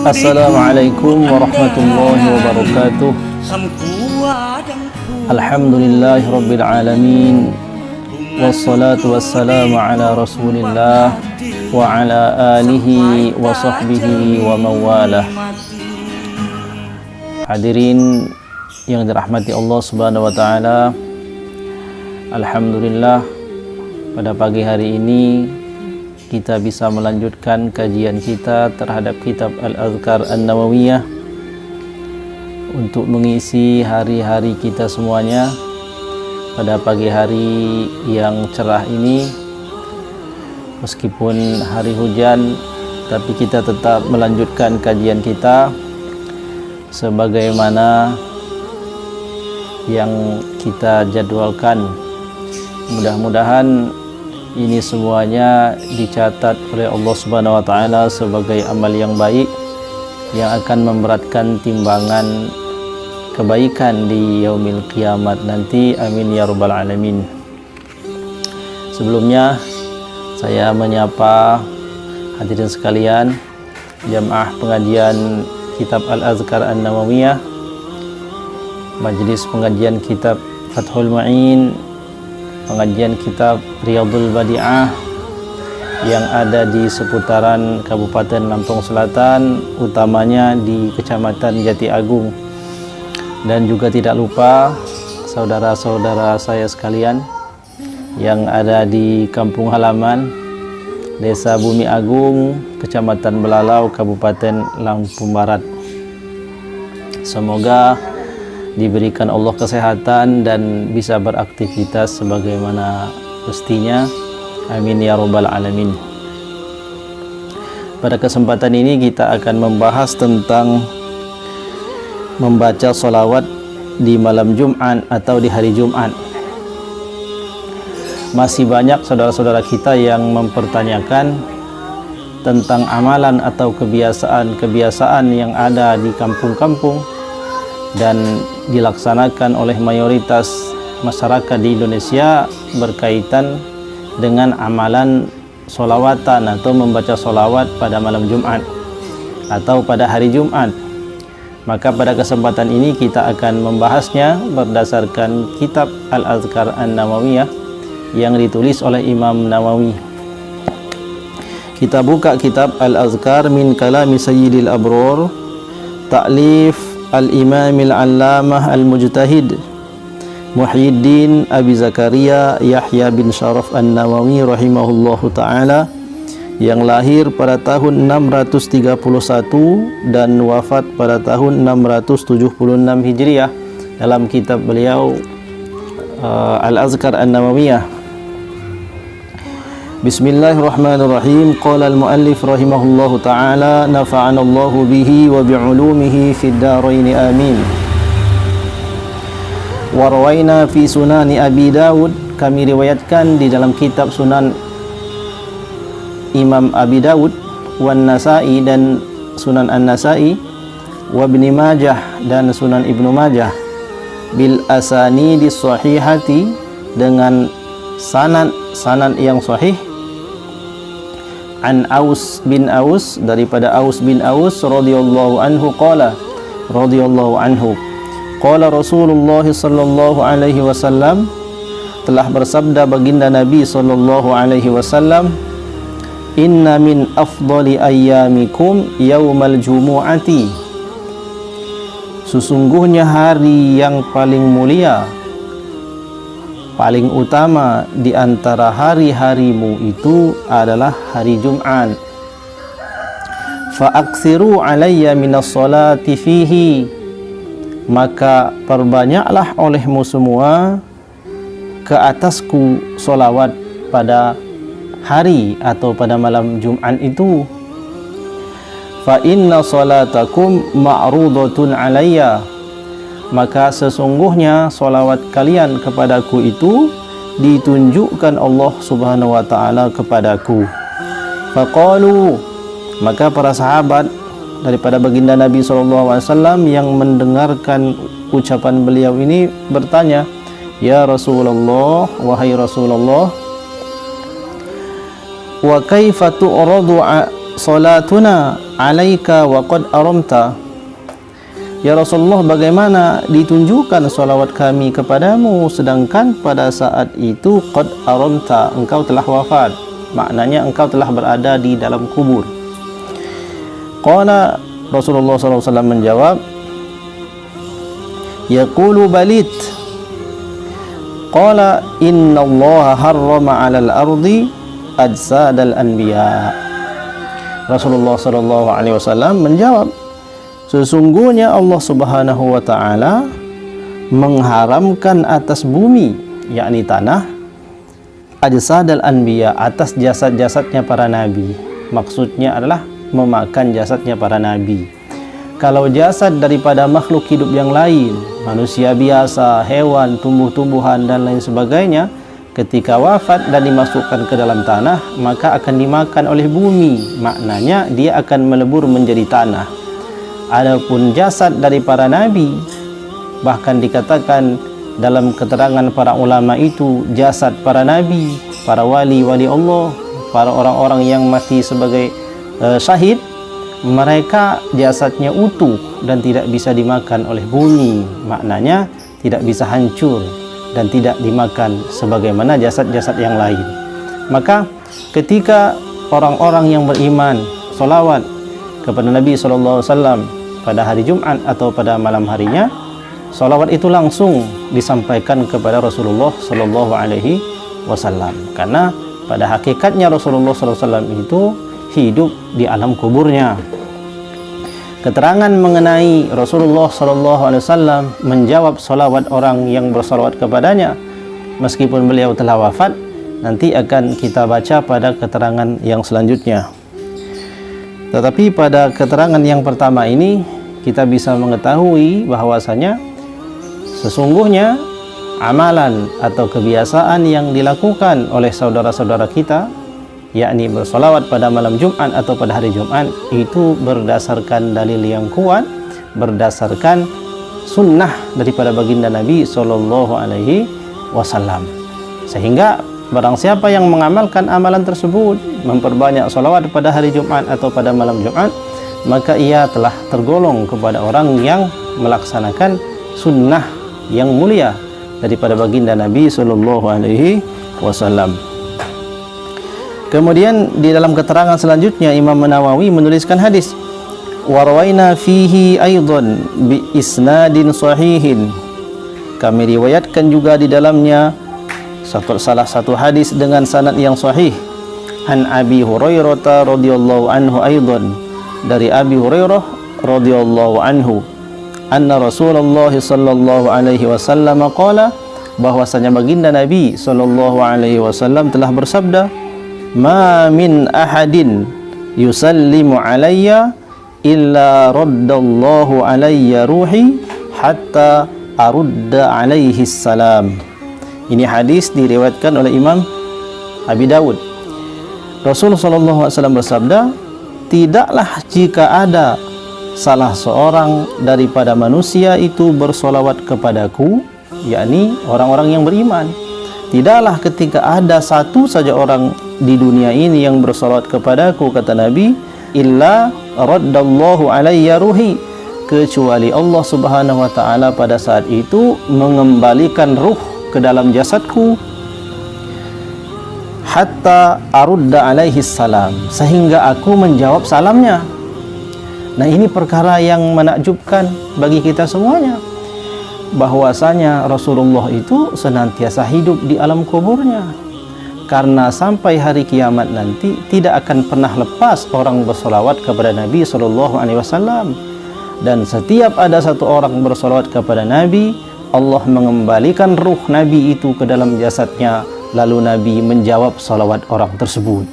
Assalamualaikum warahmatullahi wabarakatuh. Alhamdulillahirabbil alamin. Wassalatu wassalamu ala Rasulillah wa ala alihi wa sahbihi wa mawalah. Hadirin yang dirahmati Allah Subhanahu wa taala. Alhamdulillah, pada pagi hari ini kita bisa melanjutkan kajian kita terhadap kitab Al-Azkar An-Nawawiyah untuk mengisi hari-hari kita semuanya. Pada pagi hari yang cerah ini, meskipun hari hujan, tapi kita tetap melanjutkan kajian kita sebagaimana yang kita jadwalkan. Mudah-mudahan ini semuanya dicatat oleh Allah Subhanahu wa taala sebagai amal yang baik yang akan memberatkan timbangan kebaikan di yaumil kiamat nanti. Amin ya rabbal alamin. Sebelumnya saya menyapa hadirin sekalian jamaah pengajian kitab Al-Azkar An-Nawawiyah, majelis pengajian kitab Fathul Mu'in, pengajian kitab Riyadhul Badi'ah yang ada di seputaran Kabupaten Lampung Selatan, utamanya di Kecamatan Jati Agung. Dan juga tidak lupa saudara-saudara saya sekalian yang ada di kampung halaman Desa Bumi Agung, Kecamatan Belalau, Kabupaten Lampung Barat. Semoga diberikan Allah kesehatan dan bisa beraktivitas sebagaimana mestinya. Amin ya rabbal alamin. Pada kesempatan ini kita akan membahas tentang membaca sholawat di malam Jumat atau di hari Jumat. Masih banyak saudara-saudara kita yang mempertanyakan tentang amalan atau kebiasaan-kebiasaan yang ada di kampung-kampung dan dilaksanakan oleh mayoritas masyarakat di Indonesia berkaitan dengan amalan sholawatan atau membaca sholawat pada malam Jumat atau pada hari Jumat. Maka pada kesempatan ini kita akan membahasnya berdasarkan kitab Al-Azkar An-Nawawiyah yang ditulis oleh Imam Nawawi. Kita buka kitab Al-Azkar min kalami Sayyidil Abror, ta'lif Al-Imamil Allamah Al-Mujtahid Muhyiddin Abi Zakaria Yahya bin Sharaf An-Nawawi rahimahullahu ta'ala, yang lahir pada tahun 631 dan wafat pada tahun 676 Hijriah. Dalam kitab beliau Al-Azkar An-Nawawiyah. Bismillahirrahmanirrahim. Qala al-muallif rahimahullahu ta'ala, nafa'ana Allahu bihi wa bi'ulumihi fid dharain amin. Wa rawaina fi sunani Abi Dawud, kami riwayatkan di dalam kitab Sunan Imam Abi Dawud, wan Nasa'i dan Sunan An-Nasa'i, wa Ibnu Majah dan Sunan Ibnu Majah, bil asanidis sahihati, dengan sanad yang sahih, an Aus bin Aus, daripada Aus bin Aus radhiyallahu anhu qala, radhiyallahu anhu qala Rasulullah sallallahu alaihi wasallam, telah bersabda baginda Nabi sallallahu alaihi wasallam, inna min afdali ayyamikum yaumal jumu'ati, sesungguhnya hari yang paling mulia, paling utama di antara hari-harimu itu adalah hari Jumat. Fa'aksiru alayya minas salati fihi, maka perbanyaklah olehmu semua ke atasku solawat pada hari atau pada malam Jumat itu. Fa inna salatakum ma'rudatun alayya, maka sesungguhnya solawat kalian kepadaku itu ditunjukkan Allah Subhanahu wa ta'ala kepadaku. Faqalu, maka para sahabat daripada baginda Nabi SAW yang mendengarkan ucapan beliau ini bertanya, ya Rasulullah, wahai Rasulullah, wa kaifa tu'radu salatuna alaika wa qad aramta. Ya Rasulullah, bagaimana ditunjukkan salawat kami kepadamu sedangkan pada saat itu qad aramta, engkau telah wafat, maknanya engkau telah berada di dalam kubur. Qala, Rasulullah SAW menjawab, yaqulu balit. Qala inna Allah harrama 'alal ardi ajsadal anbiya. Rasulullah SAW menjawab, sesungguhnya Allah Subhanahu wa taala mengharamkan atas bumi, yakni tanah, ajsadal anbiya, atas jasad-jasadnya para nabi. Maksudnya adalah memakan jasadnya para nabi. Kalau jasad daripada makhluk hidup yang lain, manusia biasa, hewan, tumbuh-tumbuhan dan lain sebagainya, ketika wafat dan dimasukkan ke dalam tanah, maka akan dimakan oleh bumi. Maknanya dia akan melebur menjadi tanah. Adapun jasad dari para nabi, bahkan dikatakan dalam keterangan para ulama itu, jasad para nabi, para wali-wali Allah, para orang-orang yang mati sebagai syahid, mereka jasadnya utuh dan tidak bisa dimakan oleh bumi. Maknanya tidak bisa hancur dan tidak dimakan sebagaimana jasad-jasad yang lain. Maka ketika orang-orang yang beriman solawat kepada Nabi SAW pada hari Jumat atau pada malam harinya, solawat itu langsung disampaikan kepada Rasulullah SAW. Karena pada hakikatnya Rasulullah SAW itu hidup di alam kuburnya. Keterangan mengenai Rasulullah SAW menjawab solawat orang yang bersolawat kepadanya meskipun beliau telah wafat, nanti akan kita baca pada keterangan yang selanjutnya. Tetapi pada keterangan yang pertama ini kita bisa mengetahui bahwasanya sesungguhnya amalan atau kebiasaan yang dilakukan oleh saudara-saudara kita, yakni bersolawat pada malam Jumat atau pada hari Jumat, itu berdasarkan dalil yang kuat, berdasarkan sunnah daripada baginda Nabi SAW. Sehingga barang siapa yang mengamalkan amalan tersebut, memperbanyak solawat pada hari Jumat atau pada malam Jumat, maka ia telah tergolong kepada orang yang melaksanakan sunnah yang mulia daripada baginda Nabi SAW. Kemudian di dalam keterangan selanjutnya Imam Nawawi menuliskan hadis, warwaina fihi aidan bi isnadin sahihin. Kami riwayatkan juga di dalamnya salah satu hadis dengan sanad yang sahih, an Abi Hurairah radhiyallahu anhu aidan, dari Abi Hurairah radhiyallahu anhu, anna Rasulullah sallallahu alaihi wasallam qala, bahwasanya baginda Nabi sallallahu alaihi wasallam telah bersabda, ma min ahadin yusallimu alayya illa raddallahu alayya ruhi hatta arudda alaihi salam. Ini hadis diriwayatkan oleh Imam Abi Dawud. Rasul sallallahu alaihi wasallam bersabda, tidaklah jika ada salah seorang daripada manusia itu bersolawat kepadaku, yakni orang-orang yang beriman, tidaklah ketika ada satu saja orang di dunia ini yang bersolawat kepadaku, kata Nabi, illa raddallahu alayya ruhi, kecuali Allah Subhanahu wa taala pada saat itu mengembalikan ruh ke dalam jasadku, hatta arudda alaihi salam, sehingga aku menjawab salamnya. Nah, ini perkara yang menakjubkan bagi kita semuanya, bahwasanya Rasulullah itu senantiasa hidup di alam kuburnya, karena sampai hari kiamat nanti tidak akan pernah lepas orang bersolawat kepada Nabi SAW. Dan setiap ada satu orang bersolawat kepada Nabi, Allah mengembalikan ruh Nabi itu ke dalam jasadnya, lalu Nabi menjawab salawat orang tersebut.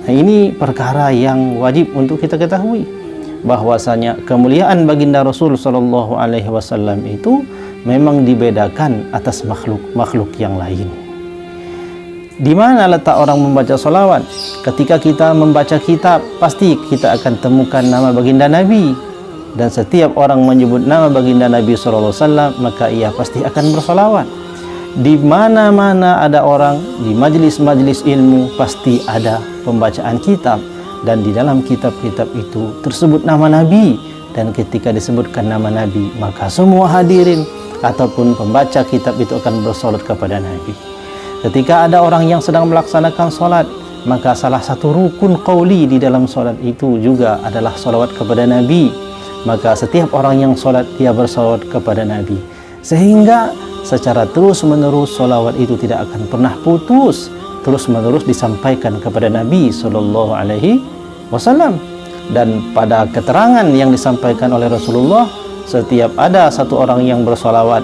Nah, ini perkara yang wajib untuk kita ketahui, bahwasanya kemuliaan baginda Rasul sallallahu alaihi wasallam itu memang dibedakan atas makhluk-makhluk yang lain. Di mana letak orang membaca salawat? Ketika kita membaca kitab, pasti kita akan temukan nama baginda Nabi. Dan setiap orang menyebut nama baginda Nabi sallallahu alaihi wasallam, maka ia pasti akan bersalawat. Di mana-mana ada orang, di majlis-majlis ilmu pasti ada pembacaan kitab, dan di dalam kitab-kitab itu tersebut nama Nabi, dan ketika disebutkan nama Nabi maka semua hadirin ataupun pembaca kitab itu akan bersolat kepada Nabi. Ketika ada orang yang sedang melaksanakan solat, maka salah satu rukun qauli di dalam solat itu juga adalah solawat kepada Nabi. Maka setiap orang yang solat dia bersolawat kepada Nabi, sehingga secara terus menerus solawat itu tidak akan pernah putus, terus menerus disampaikan kepada Nabi Sallallahu Alaihi Wasallam. Dan pada keterangan yang disampaikan oleh Rasulullah, setiap ada satu orang yang bersolawat,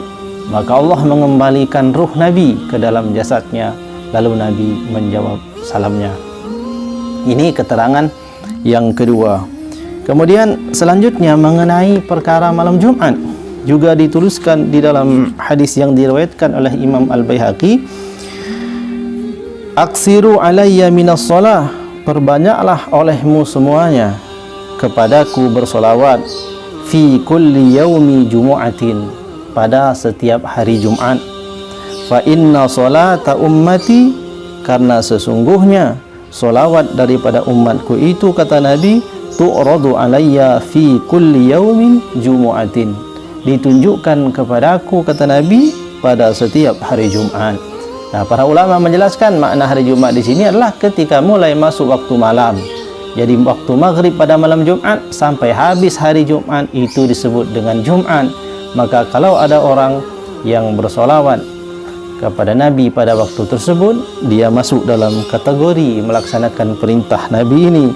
maka Allah mengembalikan ruh Nabi ke dalam jasadnya, lalu Nabi menjawab salamnya. Ini keterangan yang kedua. Kemudian selanjutnya mengenai perkara malam Jumat, juga dituliskan di dalam hadis yang diriwayatkan oleh Imam Al-Baihaqi, aksiru alayya minas shalah, perbanyaklah olehmu semuanya kepadaku bersolawat, fi kulli yaumi jumu'atin, pada setiap hari Jumat. Fa inna salata ummati, karena sesungguhnya solawat daripada umatku itu, kata Nabi, tu'radu alayya fi kulli yaumin jumu'atin, ditunjukkan kepadaku, kata Nabi, pada setiap hari Jumat. Nah, para ulama menjelaskan makna hari Jumat di sini adalah ketika mulai masuk waktu malam. Jadi waktu maghrib pada malam Jumat sampai habis hari Jumat itu disebut dengan Jumat. Maka kalau ada orang yang bersolawat kepada Nabi pada waktu tersebut, dia masuk dalam kategori melaksanakan perintah Nabi ini.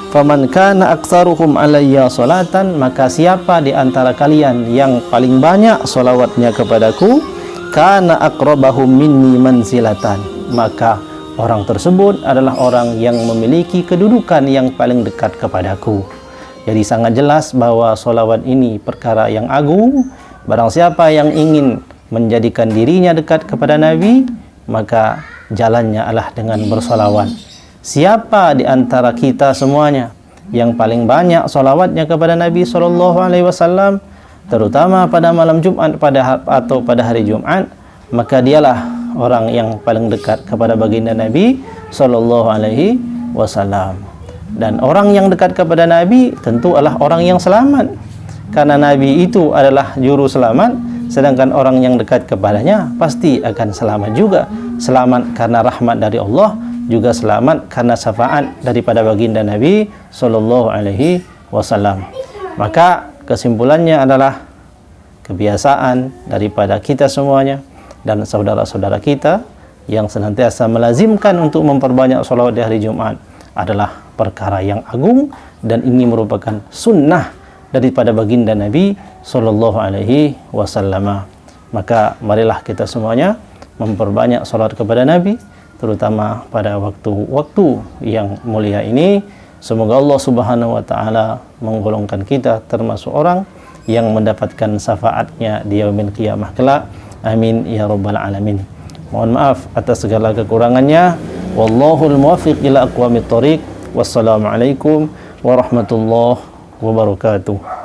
Faman kana aktsaruhum alayya salatan, maka siapa di antara kalian yang paling banyak solawatnya kepadaku, kana aqrabahum minni manzilatan, maka orang tersebut adalah orang yang memiliki kedudukan yang paling dekat kepadaku. Jadi sangat jelas bahwa solawat ini perkara yang agung. Barang siapa yang ingin menjadikan dirinya dekat kepada Nabi, maka jalannya adalah dengan bersolawat. Siapa di antara kita semuanya yang paling banyak solawatnya kepada Nabi SAW, terutama pada malam Jumat atau pada hari Jumat, maka dialah orang yang paling dekat kepada baginda Nabi SAW. Dan orang yang dekat kepada Nabi tentu adalah orang yang selamat, karena Nabi itu adalah juru selamat, sedangkan orang yang dekat kepadanya pasti akan selamat juga. Selamat karena rahmat dari Allah, juga selamat karena syafaat daripada baginda Nabi SAW. Maka kesimpulannya adalah kebiasaan daripada kita semuanya dan saudara-saudara kita yang senantiasa melazimkan untuk memperbanyak salawat di hari Jumat adalah perkara yang agung, dan ini merupakan sunnah daripada baginda Nabi SAW. Maka marilah kita semuanya memperbanyak salawat kepada Nabi, terutama pada waktu-waktu yang mulia ini. Semoga Allah Subhanahu wa taala menggolongkan kita termasuk orang yang mendapatkan syafaatnya di yaumil qiyamah kelak. Amin ya rabbal alamin. Mohon maaf atas segala kekurangannya. Wallahul muwaffiq ila aqwamit thoriq. Wassalamualaikum warahmatullahi wabarakatuh.